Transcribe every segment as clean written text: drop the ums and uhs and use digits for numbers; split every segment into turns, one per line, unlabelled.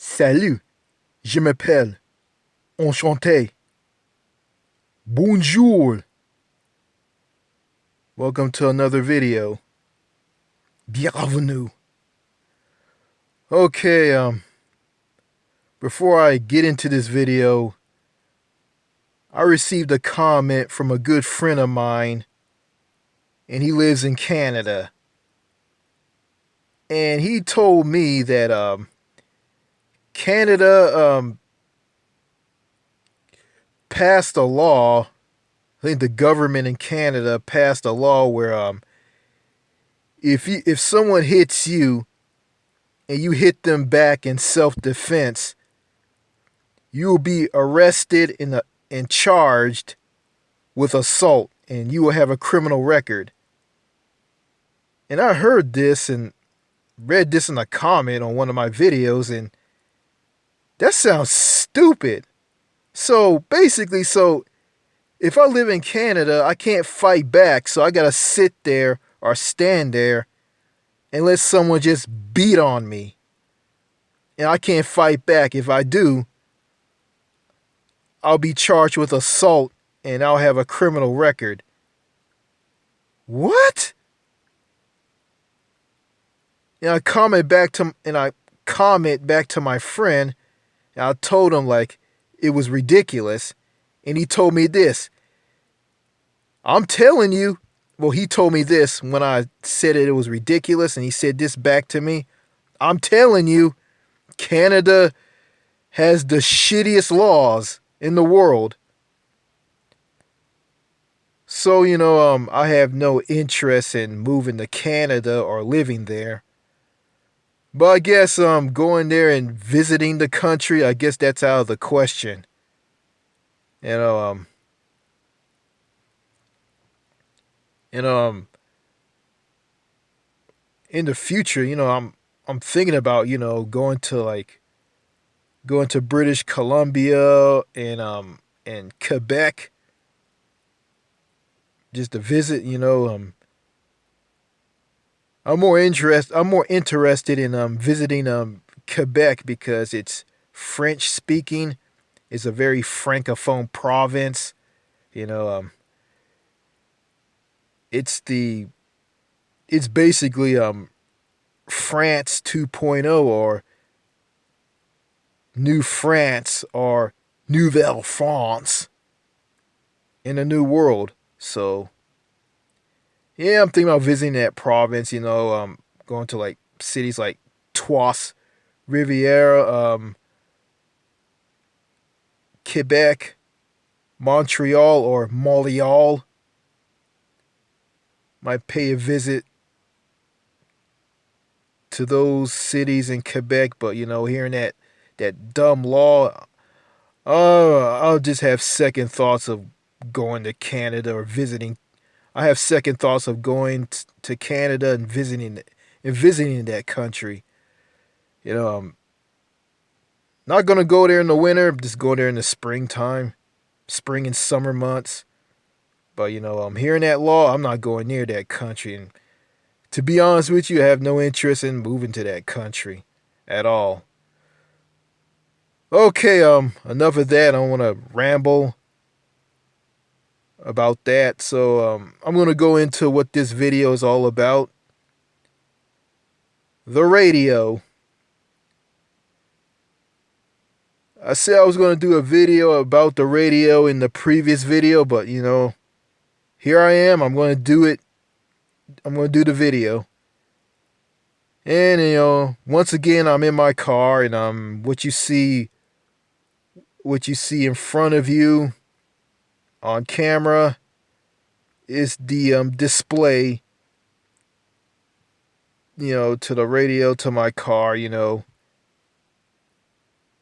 Salut, je m'appelle. Enchanté. Bonjour. Welcome to another video. Bienvenue. Okay, before I get into this video, I received a comment from a good friend of mine, and he lives in Canada. And he told me that Canada passed a law. I think the government in Canada passed a law where if someone hits you and you hit them back in self-defense, you will be arrested and charged with assault, and you will have a criminal record. And I heard this and read this in a comment on one of my videos, and that sounds stupid. So basically, if I live in Canada, I can't fight back, so I gotta sit there or stand there and let someone just beat on me. And I can't fight back. If I do, I'll be charged with assault and I'll have a criminal record. What? And I comment back to my friend, and I told him like it was ridiculous, and he told me this. I'm telling you. Well, he told me this when I said it was ridiculous, and he said this back to me. I'm telling you, Canada has the shittiest laws in the world. So, I have no interest in moving to Canada or living there. But I guess going there and visiting the country, I guess that's out of the question. You know, um, in the future, I'm thinking about, going to British Columbia and Quebec just to visit, I'm more interested in visiting Quebec because it's French speaking. It's a very francophone province. You know, it's basically France 2.0 or New France or Nouvelle France in a new world. So yeah, I'm thinking about visiting that province, going to like cities like Trois Riviera, Quebec, Montreal, or Montreal. Might pay a visit to those cities in Quebec, but hearing that dumb law, I'll just have second thoughts of going to Canada or visiting. I have second thoughts of going to Canada and visiting that country. I'm not gonna go there in the winter. Just go there in the springtime, spring and summer months. But I'm hearing that law. I'm not going near that country, and to be honest with you, I have no interest in moving to that country at all. Okay, enough of that. I don't want to ramble about that. So, I'm going to go into what this video is all about. The radio. I said I was going to do a video about the radio in the previous video, but here I am. I'm going to do it. I'm going to do the video. And once again, I'm in my car, and what you see in front of you on camera is the display, to the radio to my car.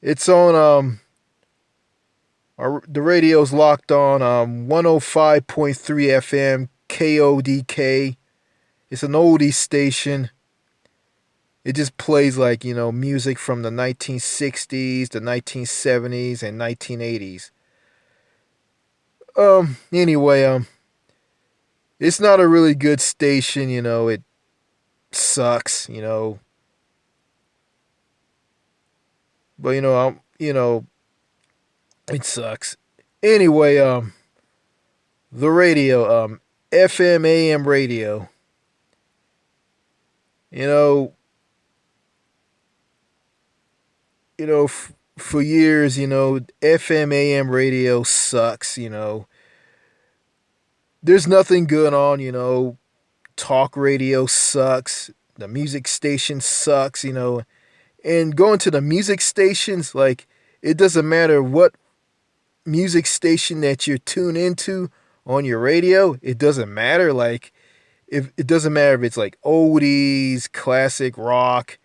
It's on the radio's locked on 105.3 FM KODK. It's an oldie station. It just plays like, music from the 1960s, the 1970s, and 1980s. Anyway, it's not a really good station, it sucks, But it sucks. Anyway, the radio, FM AM radio. You know, for years, FM AM radio sucks. There's nothing good on. Talk radio sucks. The music station sucks. And going to the music stations, like, it doesn't matter what music station that you're tuned into on your radio. It doesn't matter. Like, if it doesn't matter if it's like oldies, classic rock,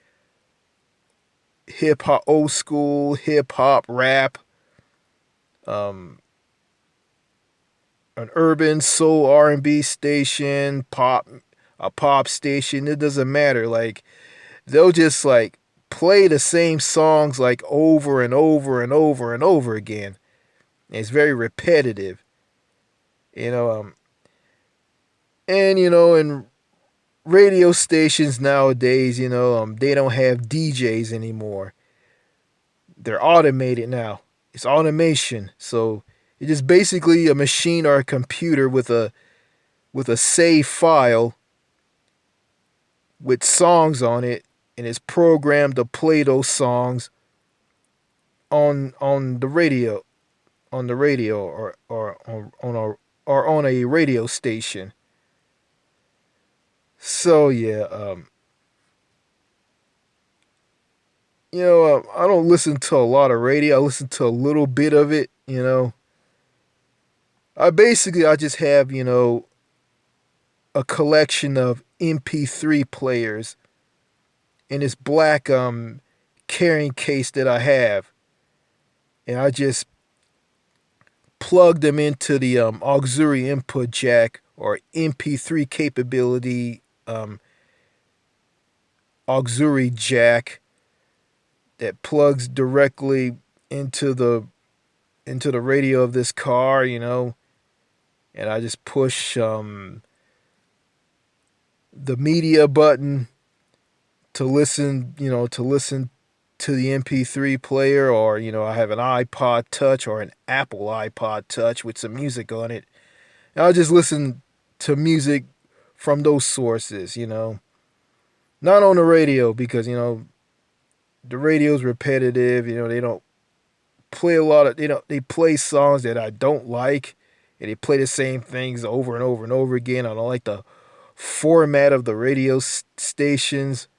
hip hop, old school hip hop, rap, um, an urban soul R&B station, a pop station. It doesn't matter. Like, they'll just like play the same songs like over and over and over and over again. It's very repetitive, you know. And in radio stations nowadays, they don't have DJs anymore. They're automated now. It's automation. So it's just basically a machine or a computer with a save file with songs on it, and it's programmed to play those songs on the radio, or on a radio station. So yeah, I don't listen to a lot of radio. I listen to a little bit of it. I just have a collection of MP3 players in this black carrying case that I have, and I just plug them into the auxiliary input jack or MP3 capability auxiliary jack that plugs directly into the radio of this car, and I just push the media button to listen, to the MP3 player, or I have an iPod Touch or an Apple iPod Touch with some music on it. And I'll just listen to music from those sources, not on the radio, because the radio's repetitive. They don't play a lot of they play songs that I don't like, and they play the same things over and over and over again. I don't like the format of the radio stations,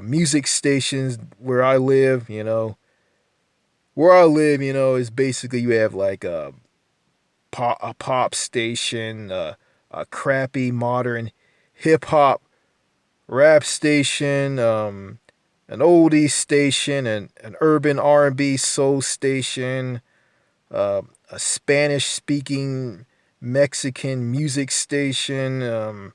music stations where I live. Is basically you have like a pop station, a crappy modern hip hop rap station, an oldie station, and an urban R&B soul station, a Spanish speaking Mexican music station.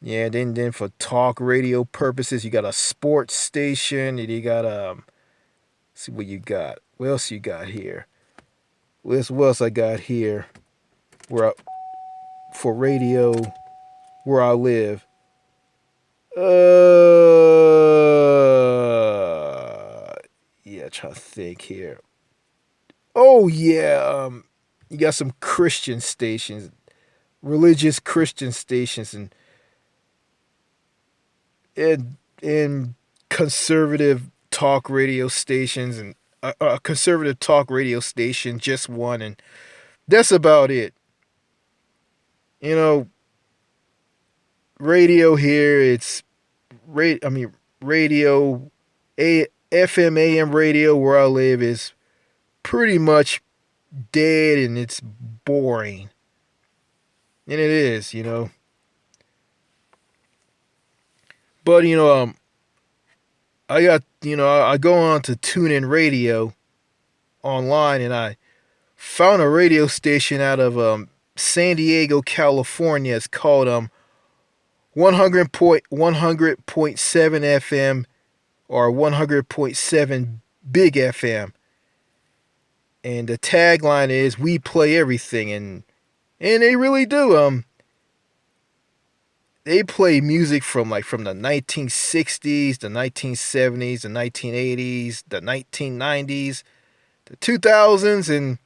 Yeah, then for talk radio purposes, you got a sports station, and you got see what you got. What else you got here? What else I got here? For radio where I live. Yeah, trying to think here. Oh yeah, you got some Christian stations, religious Christian stations, and conservative talk radio stations, and a conservative talk radio station, just one, and that's about it. You know, radio here, it's radio, FM AM radio where I live is pretty much dead, and it's boring. And it is. But I go on to TuneIn Radio online, and I found a radio station out of San Diego, California. It's called 100.7 FM or 100.7 Big FM. And the tagline is "We play everything," and they really do. they play music from the 1960s, the 1970s, the 1980s, the 1990s, the 2000s,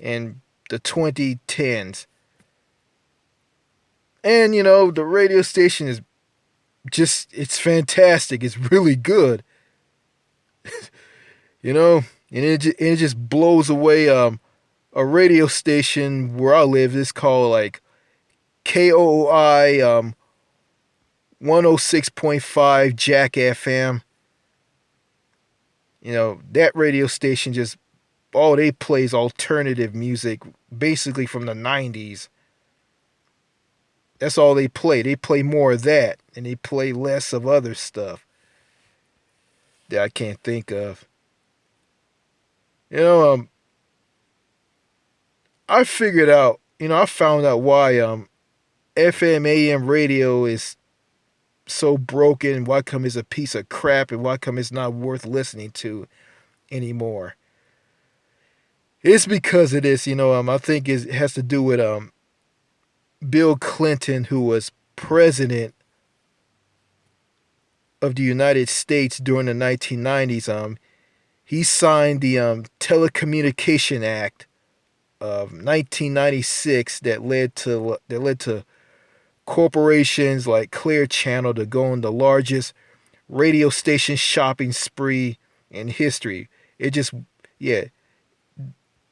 and the 2010s. And the radio station is it's fantastic. It's really good. And it just blows away a radio station where I live. It's called like KOI 106.5 Jack FM. That radio station just all they play is alternative music, basically from the 90s. That's all they play. They play more of that, and they play less of other stuff that I can't think of. You know, I figured out. I found out why FM AM radio is so broken. Why come it's a piece of crap, and why come it's not worth listening to anymore. It's because of this. I think it has to do with Bill Clinton, who was president of the United States during the 1990s. He signed the Telecommunication Act of 1996 that led to corporations like Clear Channel to go on the largest radio station shopping spree in history. It just yeah,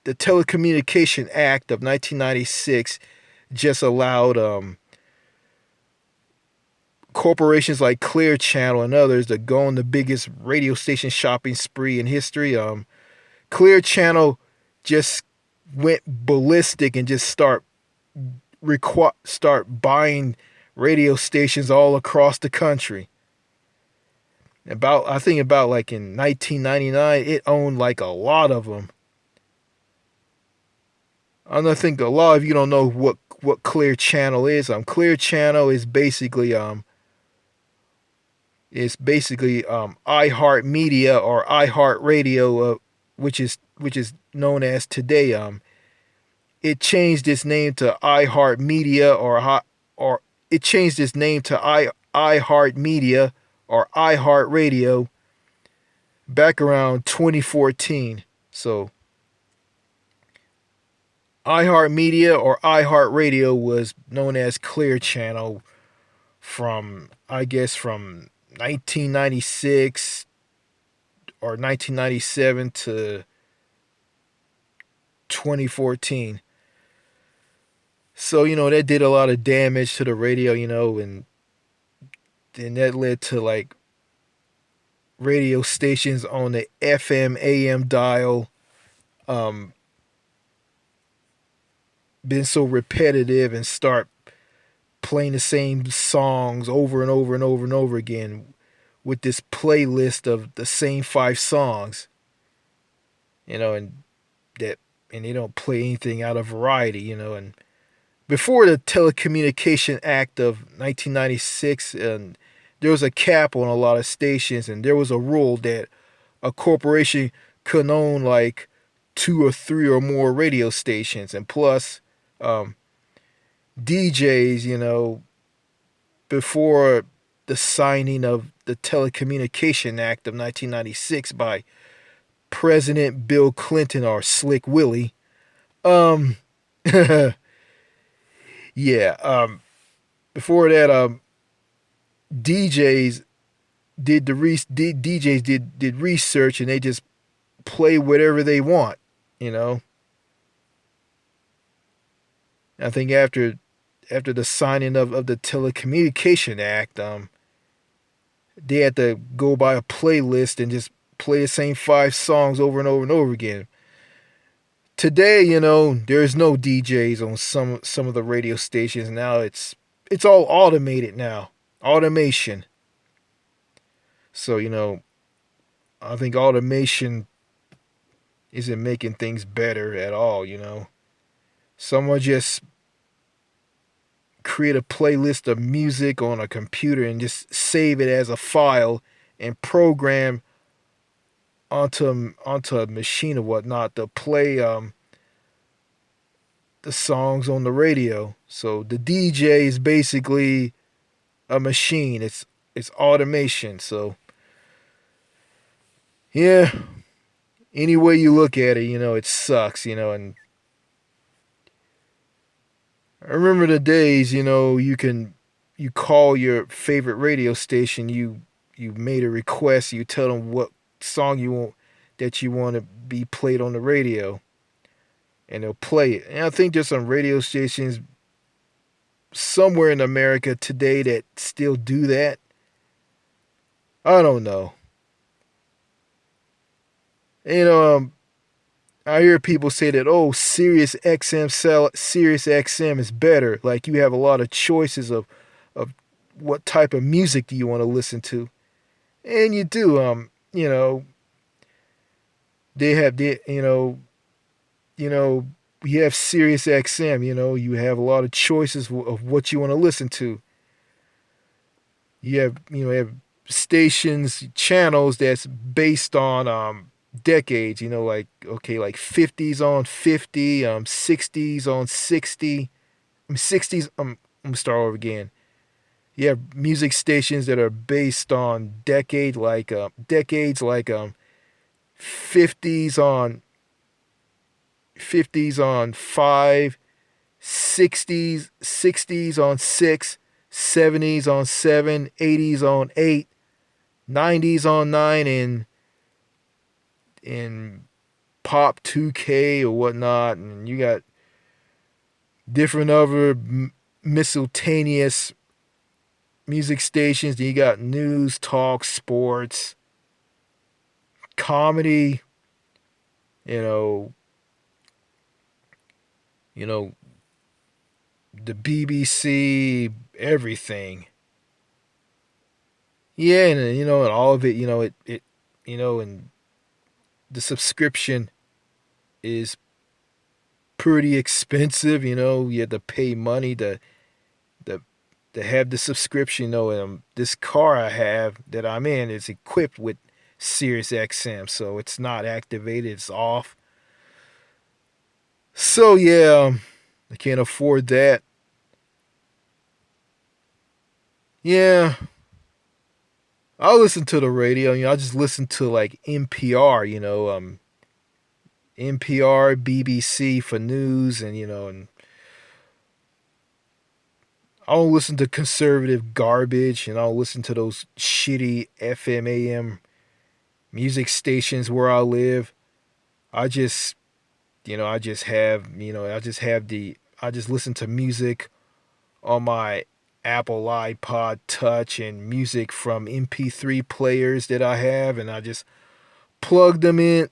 the Telecommunication Act of 1996 just allowed corporations like Clear Channel and others to go on the biggest radio station shopping spree in history. Clear Channel just went ballistic and just start buying radio stations all across the country. I think about like in 1999, it owned like a lot of them. I think a lot of you don't know what Clear Channel is. Clear Channel is basically iHeartMedia or iHeartRadio, which is known as today. It changed its name to iHeartMedia or it changed its name to iHeartMedia or iHeartRadio back around 2014. So iHeartMedia or iHeartRadio was known as Clear Channel from 1996 or 1997 to 2014. So, that did a lot of damage to the radio, and then that led to like radio stations on the FM AM dial been so repetitive and start playing the same songs over and over and over and over again with this playlist of the same 5 songs, and they don't play anything out of variety, and before the Telecommunication Act of 1996, and there was a cap on a lot of stations, and there was a rule that a corporation could own like 2 or 3 or more radio stations, and plus DJs, before the signing of the Telecommunication Act of 1996 by President Bill Clinton or Slick Willie. Yeah. Before that, DJs did research and they just play whatever they want. I think after the signing of the Telecommunication Act, they had to go by a playlist and just play the same 5 songs over and over and over again. Today, there's no DJs on some of the radio stations now. It's all automated now, automation. So I think automation isn't making things better at all. Someone just create a playlist of music on a computer and just save it as a file and program onto a machine or whatnot to play the songs on the radio. So the DJ is basically a machine. It's automation. So yeah, any way you look at it, it sucks. And I remember the days, you call your favorite radio station, you made a request, you tell them what song you want to be played on the radio, and they'll play it. And I think there's some radio stations somewhere in America today that still do that. I don't know. You know, I hear people say that, oh, Sirius XM is better. Like you have a lot of choices of what type of music do you want to listen to, and you do. They have you know, you have Sirius XM. You have a lot of choices of what you want to listen to. You have stations, channels that's based on decades. Like okay, like 50s on 50, 60s on 60. 60s. I'm gonna start over again. You have music stations that are based on decades, like 50s on 50s on 5, 60s on 6, 70s on 7, 80s on 8, 90s on 9, and pop 2K or whatnot, and you got different other miscellaneous music stations. Then you got news, talk, sports, comedy, you know, you know, the BBC, everything. Yeah, and and all of it, and the subscription is pretty expensive. You have to pay money to to have the subscription. This car I have that I'm in is equipped with Sirius XM, so it's not activated; it's off. So yeah, I can't afford that. Yeah, I'll listen to the radio. I just listen to like NPR. NPR, BBC for news, and I don't listen to conservative garbage, and I don't listen to those shitty FM AM music stations where I live. I just, I just listen to music on my Apple iPod Touch and music from MP3 players that I have, and I just plug them in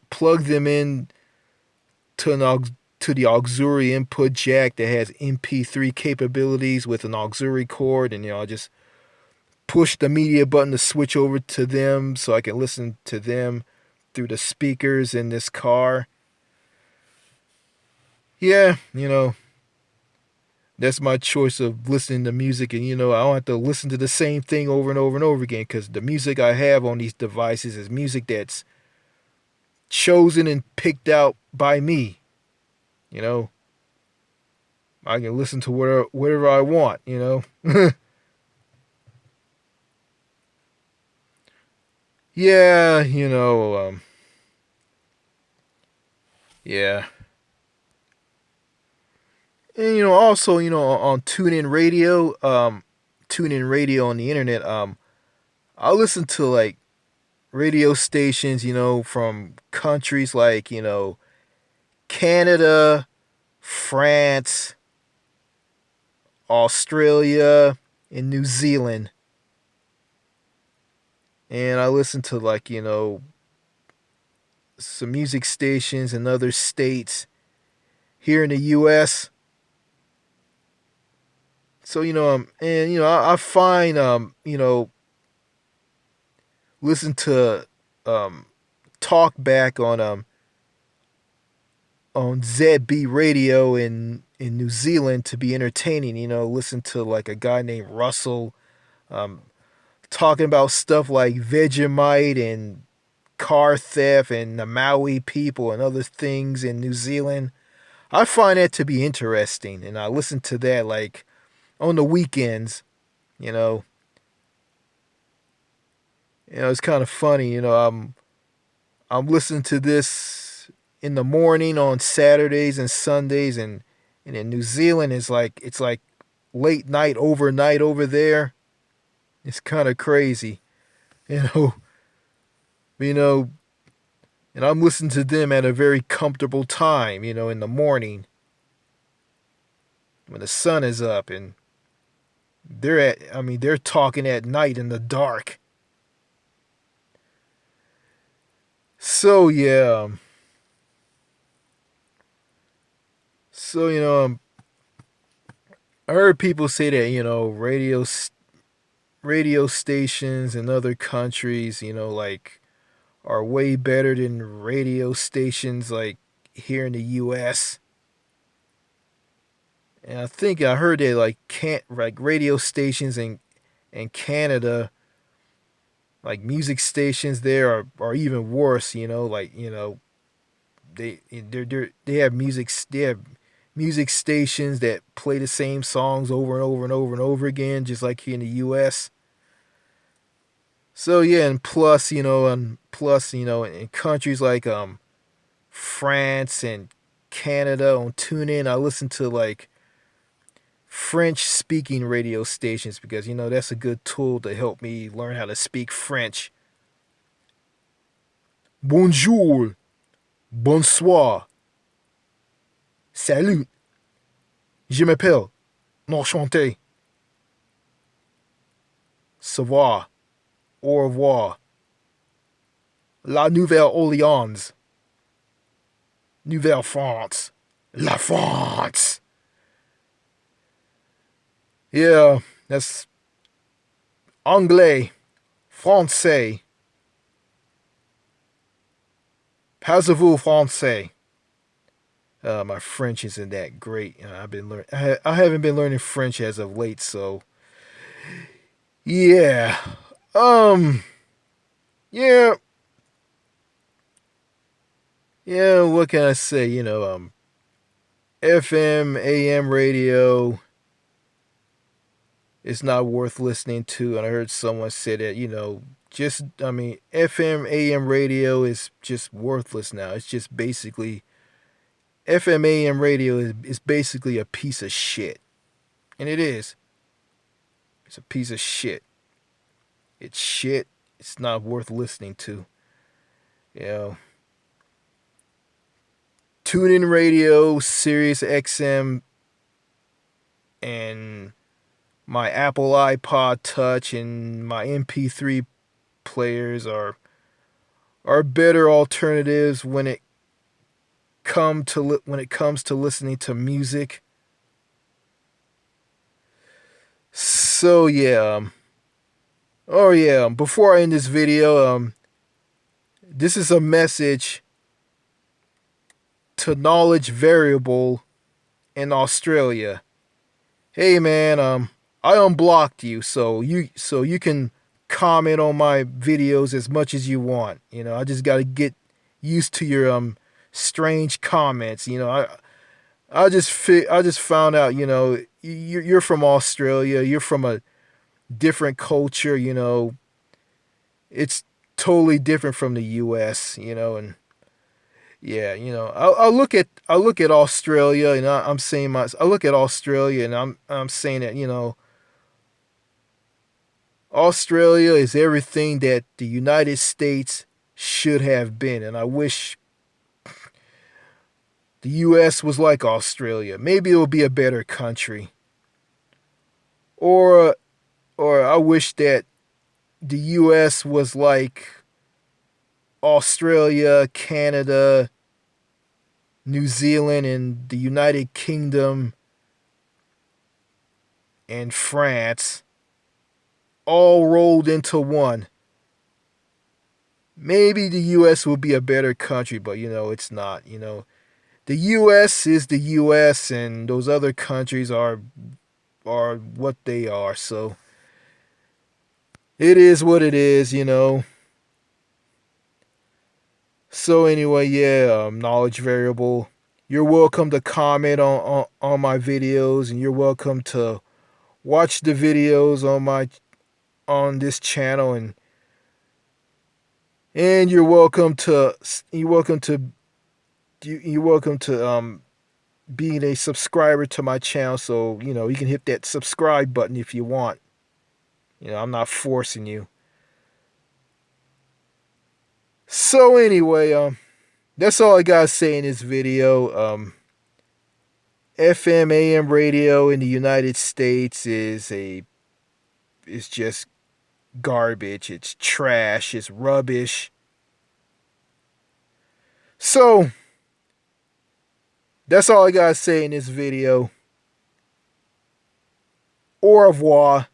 to to the auxiliary input jack that has MP3 capabilities with an auxiliary cord, and I just push the media button to switch over to them so I can listen to them through the speakers in this car. Yeah, that's my choice of listening to music, and I don't have to listen to the same thing over and over and over again because the music I have on these devices is music that's chosen and picked out by me. You know, I can listen to whatever I want. Yeah, yeah. And also, on TuneIn Radio on the internet, I listen to like radio stations, from countries like, Canada, France, Australia, and New Zealand. And I listen to like, some music stations in other states here in the US. So, and I find listen to um talk back on ZB radio in New Zealand to be entertaining. Listen to like a guy named Russell um, talking about stuff like Vegemite and car theft and the Maui people and other things in New Zealand. I find that to be interesting, and I listen to that like on the weekends. You know, It's kind of funny. I'm listening to this in the morning on Saturdays and Sundays, and in New Zealand it's like late night, overnight over there. It's kind of crazy, you know. You know, and I'm listening to them at a very comfortable time, in the morning when the sun is up, and they're talking at night in the dark. So yeah, so I heard people say that radio stations in other countries, like are way better than radio stations like here in the U.S. And I think I heard that like can't like radio stations in Canada, like music stations there are even worse. Like they have music stations that play the same songs over and over and over and over again, just like here in the U.S. So yeah, and plus, in countries like France and Canada on TuneIn, I listen to like French speaking radio stations because that's a good tool to help me learn how to speak French. Bonjour, bonsoir, salut, je m'appelle, enchanté, savoir, au revoir, la Nouvelle-Orléans, Nouvelle-France, la France. Yeah, that's anglais, français, parlez-vous français? My French isn't that great. I've been learning. I haven't been learning French as of late, so yeah. Um. Yeah. Yeah. What can I say? FM, AM radio. It's not worth listening to, and I heard someone say that. FM, AM radio is just worthless now. It's just basically FM, AM radio is basically a piece of shit, and it is. It's a piece of shit. It's shit. It's not worth listening to. You know, tune in radio, Sirius XM, and my Apple iPod Touch and my MP3 players are better alternatives when it comes to listening to music. So yeah. Oh yeah. Before I end this video, this is a message to Knowledge Variable in Australia. Hey man, I unblocked you so you can comment on my videos as much as you want. I just got to get used to your strange comments. I just found out, you're from Australia, you're from a different culture, it's totally different from the US, and yeah, I look at Australia, and I look at Australia, and I'm saying that Australia is everything that the United States should have been, and I wish the U.S. was like Australia. Maybe it would be a better country, or I wish that the U.S. was like Australia, Canada, New Zealand, and the United Kingdom and France all rolled into one. Maybe the US will be a better country, but it's not. The US is the US, and those other countries are what they are. So it is what it is. So anyway, yeah, knowledge variable. You're welcome to comment on my videos, and you're welcome to watch the videos on this channel, and And you're welcome to being a subscriber to my channel. So you can hit that subscribe button if you want. I'm not forcing you. So anyway, that's all I gotta say in this video. FM AM radio in the United States is just garbage. It's trash. It's rubbish. So that's all I gotta say in this video. Au revoir.